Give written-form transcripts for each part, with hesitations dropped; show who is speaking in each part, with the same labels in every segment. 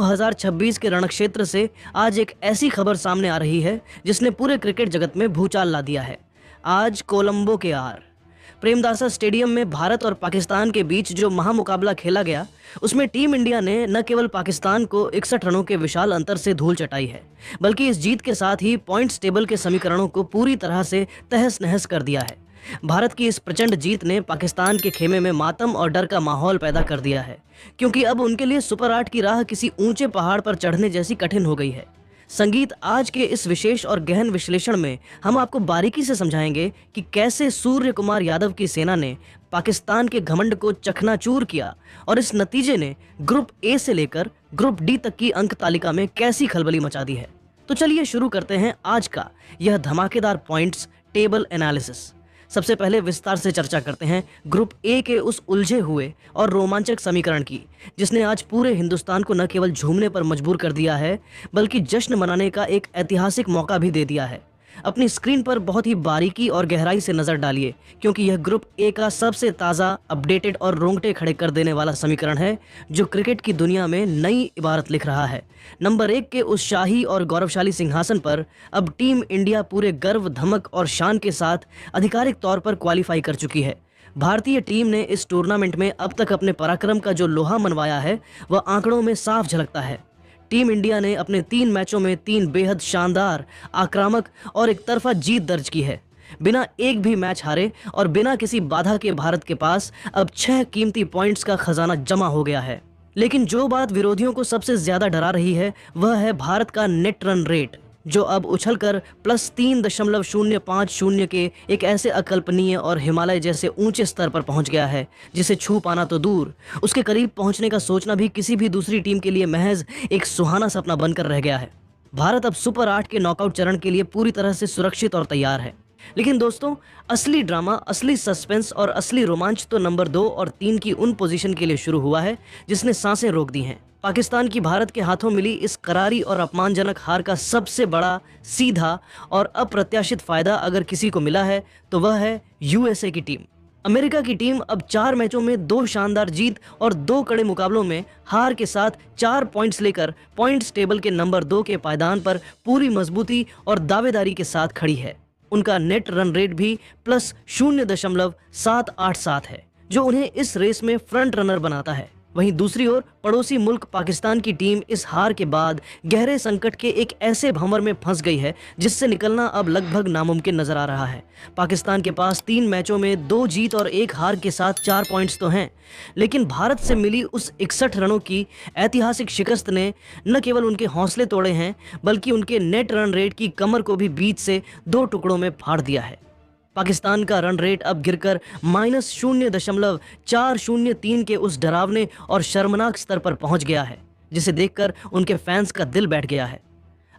Speaker 1: 2026 के रणक्षेत्र से आज एक ऐसी खबर सामने आ रही है जिसने पूरे क्रिकेट जगत में भूचाल ला दिया है। आज कोलंबो के प्रेमदासा स्टेडियम में भारत और पाकिस्तान के बीच जो महामुकाबला खेला गया, उसमें टीम इंडिया ने न केवल पाकिस्तान को 61 रनों के विशाल अंतर से धूल चटाई है, बल्कि इस जीत के साथ ही पॉइंट्स टेबल के समीकरणों को पूरी तरह से तहस नहस कर दिया है। भारत की इस प्रचंड जीत ने पाकिस्तान के खेमे में मातम और डर का माहौल पैदा कर दिया है, क्योंकि अब उनके लिए सुपर 8 की राह किसी ऊंचे पहाड़ पर चढ़ने जैसी कठिन हो गई है। संगीत, आज के इस विशेष और गहन विश्लेषण में हम आपको बारीकी से समझाएंगे कि कैसे सूर्य कुमार यादव की सेना ने पाकिस्तान के घमंड को चकनाचूर किया और इस नतीजे ने ग्रुप ए से लेकर ग्रुप डी तक की अंक तालिका में कैसी खलबली मचा दी है। तो चलिए शुरू करते हैं आज का यह धमाकेदार पॉइंट्स टेबल एनालिसिस। सबसे पहले विस्तार से चर्चा करते हैं ग्रुप ए के उस उलझे हुए और रोमांचक समीकरण की, जिसने आज पूरे हिंदुस्तान को न केवल झूमने पर मजबूर कर दिया है, बल्कि जश्न मनाने का एक ऐतिहासिक मौका भी दे दिया है। अपनी स्क्रीन पर बहुत ही बारीकी और गहराई से नजर डालिए, क्योंकि यह ग्रुप ए का सबसे ताज़ा, अपडेटेड और रोंगटे खड़े कर देने वाला समीकरण है, जो क्रिकेट की दुनिया में नई इबारत लिख रहा है। नंबर 1 के उस शाही और गौरवशाली सिंहासन पर अब टीम इंडिया पूरे गर्व, धमक और शान के साथ आधिकारिक तौर पर क्वालिफाई कर चुकी है। भारतीय टीम ने इस टूर्नामेंट में अब तक अपने पराक्रम का जो लोहा मनवाया है, वह आंकड़ों में साफ झलकता है। टीम इंडिया ने अपने 3 मैचों में 3 बेहद शानदार, आक्रामक और एक तरफा जीत दर्ज की है। बिना एक भी मैच हारे और बिना किसी बाधा के भारत के पास अब 6 कीमती पॉइंट्स का खजाना जमा हो गया है। लेकिन जो बात विरोधियों को सबसे ज्यादा डरा रही है, वह है भारत का नेट रन रेट, जो अब उछलकर +3.050 के एक ऐसे अकल्पनीय और हिमालय जैसे ऊंचे स्तर पर पहुंच गया है, जिसे छू पाना तो दूर, उसके करीब पहुंचने का सोचना भी किसी भी दूसरी टीम के लिए महज एक सुहाना सपना बनकर रह गया है। भारत अब सुपर 8 के नॉकआउट चरण के लिए पूरी तरह से सुरक्षित और तैयार है। लेकिन दोस्तों, असली ड्रामा, असली सस्पेंस और असली रोमांच तो नंबर 2 और 3 की उन पोजीशन के लिए शुरू हुआ है जिसने सांसें रोक दी हैं। पाकिस्तान की भारत के हाथों मिली इस करारी और अपमानजनक हार का सबसे बड़ा, सीधा और अप्रत्याशित फायदा अगर किसी को मिला है, तो वह है यूएसए की टीम। अमेरिका की टीम अब 4 मैचों में 2 शानदार जीत और 2 कड़े मुकाबलों में हार के साथ 4 पॉइंट्स लेकर पॉइंट्स टेबल के नंबर 2 के पायदान पर पूरी मजबूती और दावेदारी के साथ खड़ी है। उनका नेट रन रेट भी +0.787 है, जो उन्हें इस रेस में फ्रंट रनर बनाता है। वहीं दूसरी ओर पड़ोसी मुल्क पाकिस्तान की टीम इस हार के बाद गहरे संकट के एक ऐसे भंवर में फंस गई है जिससे निकलना अब लगभग नामुमकिन नजर आ रहा है। पाकिस्तान के पास 3 मैचों में 2 जीत और 1 हार के साथ 4 पॉइंट्स तो हैं, लेकिन भारत से मिली उस 61 रनों की ऐतिहासिक शिकस्त ने न केवल उनके हौसले तोड़े हैं, बल्कि उनके नेट रन रेट की कमर को भी बीच से 2 टुकड़ों में फाड़ दिया है। पाकिस्तान का रन रेट अब गिरकर -0.403 के उस डरावने और शर्मनाक स्तर पर पहुंच गया है, जिसे देखकर उनके फैंस का दिल बैठ गया है।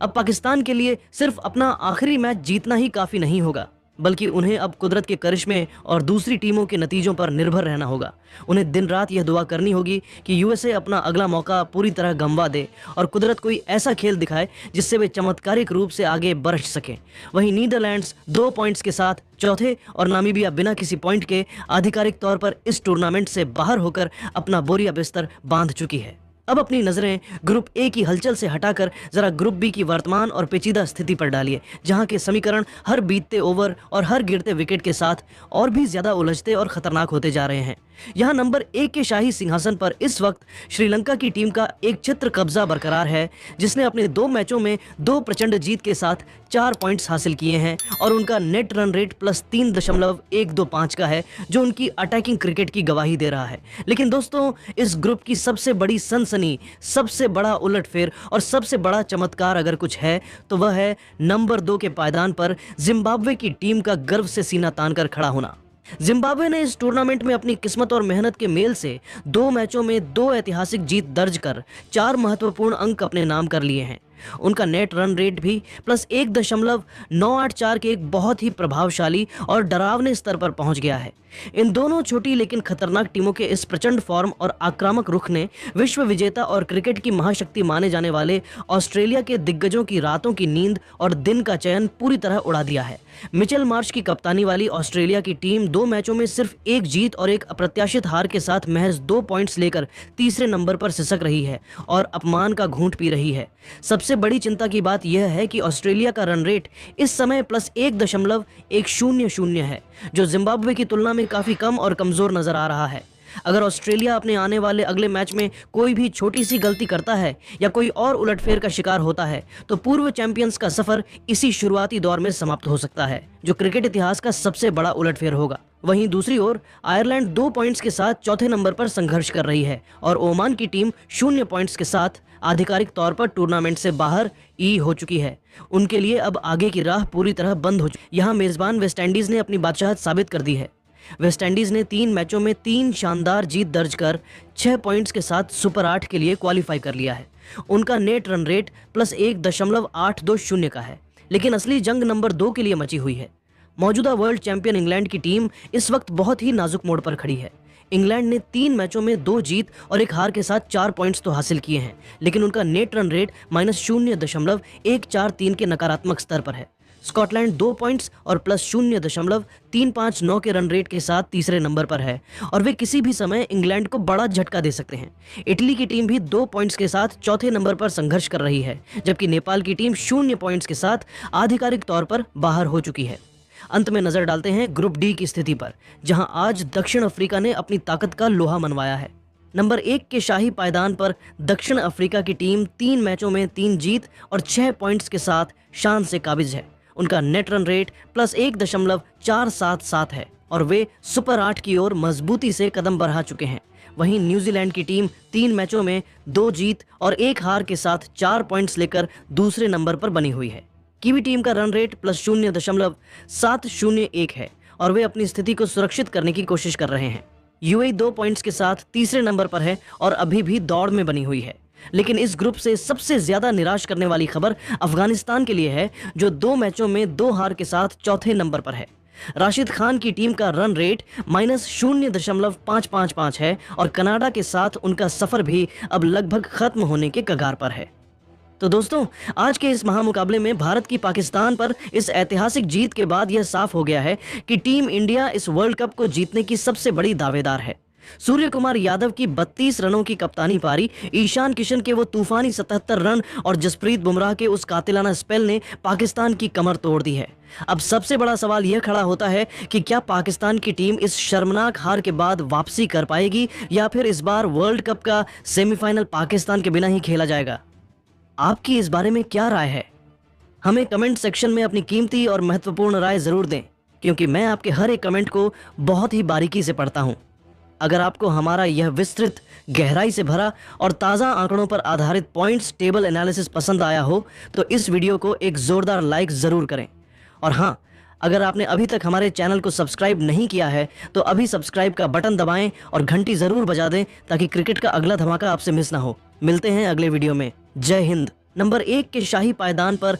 Speaker 1: अब पाकिस्तान के लिए सिर्फ अपना आखिरी मैच जीतना ही काफी नहीं होगा, बल्कि उन्हें अब कुदरत के करिश्मे और दूसरी टीमों के नतीजों पर निर्भर रहना होगा। उन्हें दिन रात यह दुआ करनी होगी कि यूएसए अपना अगला मौका पूरी तरह गंवा दे और कुदरत कोई ऐसा खेल दिखाए जिससे वे चमत्कारिक रूप से आगे बढ़ सकें। वहीं नीदरलैंड्स 2 पॉइंट्स के साथ चौथे और नामीबिया बिना किसी पॉइंट के आधिकारिक तौर पर इस टूर्नामेंट से बाहर होकर अपना बोरिया बिस्तर बांध चुकी है। अब अपनी नजरें ग्रुप ए की हलचल से हटाकर जरा ग्रुप बी की वर्तमान और पेचीदा स्थिति पर डालिए, जहां के समीकरण हर बीतते ओवर और हर गिरते विकेट के साथ और भी ज्यादा उलझते और खतरनाक होते जा रहे हैं। यहां नंबर 1 के शाही सिंहासन पर इस वक्त श्रीलंका की टीम का एक चित्र कब्जा बरकरार है, जिसने अपने 2 मैचों में 2 प्रचंड जीत के साथ 4 पॉइंट्स हासिल किए हैं और उनका नेट रन रेट +3.125 का है, जो उनकी अटैकिंग क्रिकेट की गवाही दे रहा है। लेकिन दोस्तों, इस ग्रुप की सबसे बड़ी सनसनी, सबसे बड़ा उलटफेर और सबसे बड़ा चमत्कार अगर कुछ है, तो वह है नंबर 2 के पायदान पर जिम्बाब्वे की टीम का गर्व से सीना तानकर खड़ा होना। जिम्बाब्वे ने इस टूर्नामेंट में अपनी किस्मत और मेहनत के मेल से 2 मैचों में 2 ऐतिहासिक जीत दर्ज कर 4 महत्वपूर्ण अंक अपने नाम कर लिए हैं। उनका नेट रन रेट भी +1.984 के एक बहुत ही प्रभावशाली और डरावने स्तर पर पहुंच गया है। इन दोनों छोटी लेकिन खतरनाक टीमों के इस प्रचंड फॉर्म और आक्रामक रुख ने विश्व विजेता और क्रिकेट की महाशक्ति माने जाने वाले ऑस्ट्रेलिया के दिग्गजों की रातों की नींद और दिन का चयन पूरी तरह उड़ा दिया है। मिचेल मार्श की कप्तानी वाली ऑस्ट्रेलिया की टीम 2 मैचों में सिर्फ एक जीत और एक अप्रत्याशित हार के साथ महज 2 पॉइंट्स लेकर तीसरे नंबर पर सिसक रही है और अपमान का घूंट पी रही है। सबसे बड़ी चिंता की बात यह है कि ऑस्ट्रेलिया का रन रेट इस समय +1.100 है, जो जिम्बाब्वे की तुलना में काफी कम और कमजोर नजर आ रहा है। अगर ऑस्ट्रेलिया अपने आने वाले अगले मैच में कोई भी छोटी सी गलती करता है या कोई और उलटफेर का शिकार होता है तो पूर्व चैंपियंस का सफर इसी शुरुआती दौर में समाप्त हो सकता है, जो क्रिकेट इतिहास का सबसे बड़ा उलटफेर होगा। वहीं दूसरी ओर आयरलैंड 2 पॉइंट्स के साथ चौथे नंबर पर संघर्ष कर रही है और ओमान की टीम 0 पॉइंट्स के साथ आधिकारिक तौर पर टूर्नामेंट से बाहर हो चुकी है। उनके लिए अब आगे की राह पूरी तरह बंद हो चुकी। यहाँ मेजबान वेस्टइंडीज ने अपनी बादशाहत साबित कर दी है। वेस्टइंडीज ने 3 मैचों में 3 शानदार जीत दर्ज कर 6 पॉइंट्स के साथ सुपर 8 के लिए क्वालिफाई कर लिया है। उनका नेट रन रेट +1.820 का है, लेकिन असली जंग नंबर 2 के लिए मची हुई है। मौजूदा वर्ल्ड चैंपियन इंग्लैंड की टीम इस वक्त बहुत ही नाजुक मोड़ पर खड़ी है। इंग्लैंड ने 3 मैचों में 2 जीत और 1 हार के साथ 4 पॉइंट्स तो हासिल किए हैं, लेकिन उनका नेट रन रेट -0.143 के नकारात्मक स्तर पर है। स्कॉटलैंड 2 पॉइंट्स और +0.359 के रन रेट के साथ तीसरे नंबर पर है और वे किसी भी समय इंग्लैंड को बड़ा झटका दे सकते हैं। इटली की टीम भी 2 पॉइंट्स के साथ चौथे नंबर पर संघर्ष कर रही है, जबकि नेपाल की टीम 0 पॉइंट्स के साथ आधिकारिक तौर पर बाहर हो चुकी है। अंत में नजर डालते हैं ग्रुप डी की स्थिति पर, जहां आज दक्षिण अफ्रीका ने अपनी ताकत का लोहा मनवाया है। नंबर 1 के शाही पायदान पर दक्षिण अफ्रीका की टीम 3 मैचों में 3 जीत और 6 पॉइंट्स के साथ शान से काबिज है। उनका नेट रन रेट +1.477 है और वे सुपर 8 की ओर मजबूती से कदम बढ़ा चुके हैं। वहीं न्यूजीलैंड की टीम 3 मैचों में 2 जीत और 1 हार के साथ 4 पॉइंट्स लेकर दूसरे नंबर पर बनी हुई है। कीवी टीम का रन रेट +0.701 है और वे अपनी स्थिति को सुरक्षित करने की कोशिश कर रहे हैं। यूएई 2 पॉइंट्स के साथ तीसरे नंबर पर है और अभी भी दौड़ में बनी हुई है। लेकिन इस ग्रुप से सबसे ज्यादा निराश करने वाली खबर अफगानिस्तान के लिए है, जो 2 मैचों में 2 हार के साथ चौथे नंबर पर है। राशिद खान की टीम का रन रेट -0.555 है और कनाडा के साथ उनका सफर भी अब लगभग खत्म होने के कगार पर है। तो दोस्तों, आज के इस महामुकाबले में भारत की पाकिस्तान पर इस ऐतिहासिक जीत के बाद यह साफ हो गया है कि टीम इंडिया इस वर्ल्ड कप को जीतने की सबसे बड़ी दावेदार है। सूर्य कुमार यादव की 32 रनों की कप्तानी पारी, ईशान किशन के वो तूफानी 77 रन और जसप्रीत बुमराह के उस कातिलाना स्पेल ने पाकिस्तान की कमर तोड़ दी है। अब सबसे बड़ा सवाल यह खड़ा होता है कि क्या पाकिस्तान की टीम इस शर्मनाक हार के बाद वापसी कर पाएगी या फिर इस बार वर्ल्ड कप का सेमीफाइनल पाकिस्तान के बिना ही खेला जाएगा। आपकी इस बारे में क्या राय है? हमें कमेंट सेक्शन में अपनी कीमती और महत्वपूर्ण राय जरूर दें, क्योंकि मैं आपके हर एक कमेंट को बहुत ही बारीकी से पढ़ता हूं। अगर आपको हमारा यह विस्तृत, गहराई से भरा और ताज़ा आंकड़ों पर आधारित पॉइंट्स टेबल एनालिसिस पसंद आया हो तो इस वीडियो को एक जोरदार लाइक ज़रूर करें। और हाँ, अगर आपने अभी तक हमारे चैनल को सब्सक्राइब नहीं किया है तो अभी सब्सक्राइब का बटन दबाएं और घंटी ज़रूर बजा दें ताकि क्रिकेट का अगला धमाका आपसे मिस ना हो। मिलते हैं अगले वीडियो में। जय हिंद। नंबर 1 के शाही पायदान पर